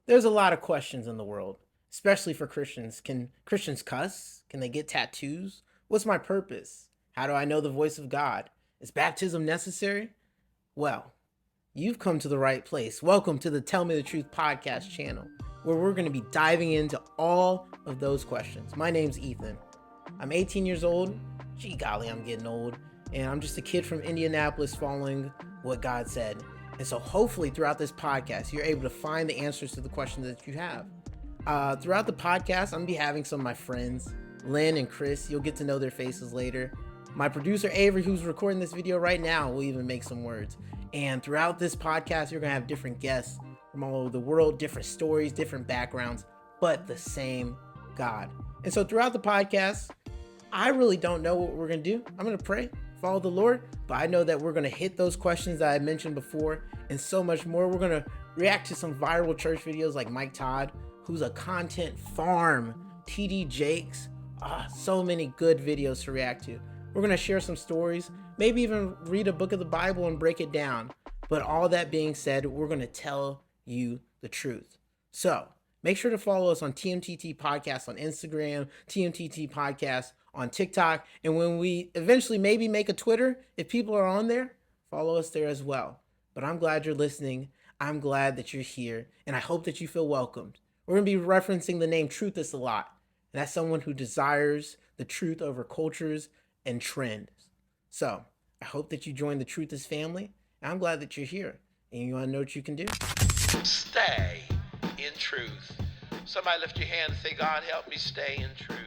There's a lot of questions in the world, especially for Christians. Can Christians cuss? Can they get tattoos? What's my purpose? How do I know the voice of God? Is baptism necessary? Well, you've come to the right place. Welcome to the Tell Me the Truth podcast channel, where we're going to be diving into all of those questions. My name's Ethan. I'm 18 years old. Gee golly, I'm getting old. And I'm just a kid from Indianapolis following what God said. And so hopefully throughout this podcast, you're able to find the answers to the questions that you have. Throughout the podcast, I'm going to be having some of my friends, Lynn and Chris. You'll get to know their faces later. My producer, Avery, who's recording this video right now, will even make some words. And throughout this podcast, you're going to have different guests from all over the world, different stories, different backgrounds, but the same God. And so throughout the podcast, I really don't know what we're going to do. I'm going to pray, follow the Lord, but I know that we're going to hit those questions that I mentioned before and so much more. We're going to react to some viral church videos like Mike Todd, who's a content farm, TD Jakes, so many good videos to react to. We're going to share some stories, maybe even read a book of the Bible and break it down. But all that being said, we're going to tell you the truth. So make sure to follow us on TMTT Podcast on Instagram, TMTT Podcast on TikTok. And when we eventually maybe make a Twitter, if people are on there, follow us there as well. But I'm glad you're listening. I'm glad that you're here. And I hope that you feel welcomed. We're going to be referencing the name Truthist a lot. And that's someone who desires the truth over cultures and trends. So I hope that you join the Truthist family. And I'm glad that you're here. And you want to know what you can do? Stay in truth. Somebody lift your hand and say, God, help me stay in truth.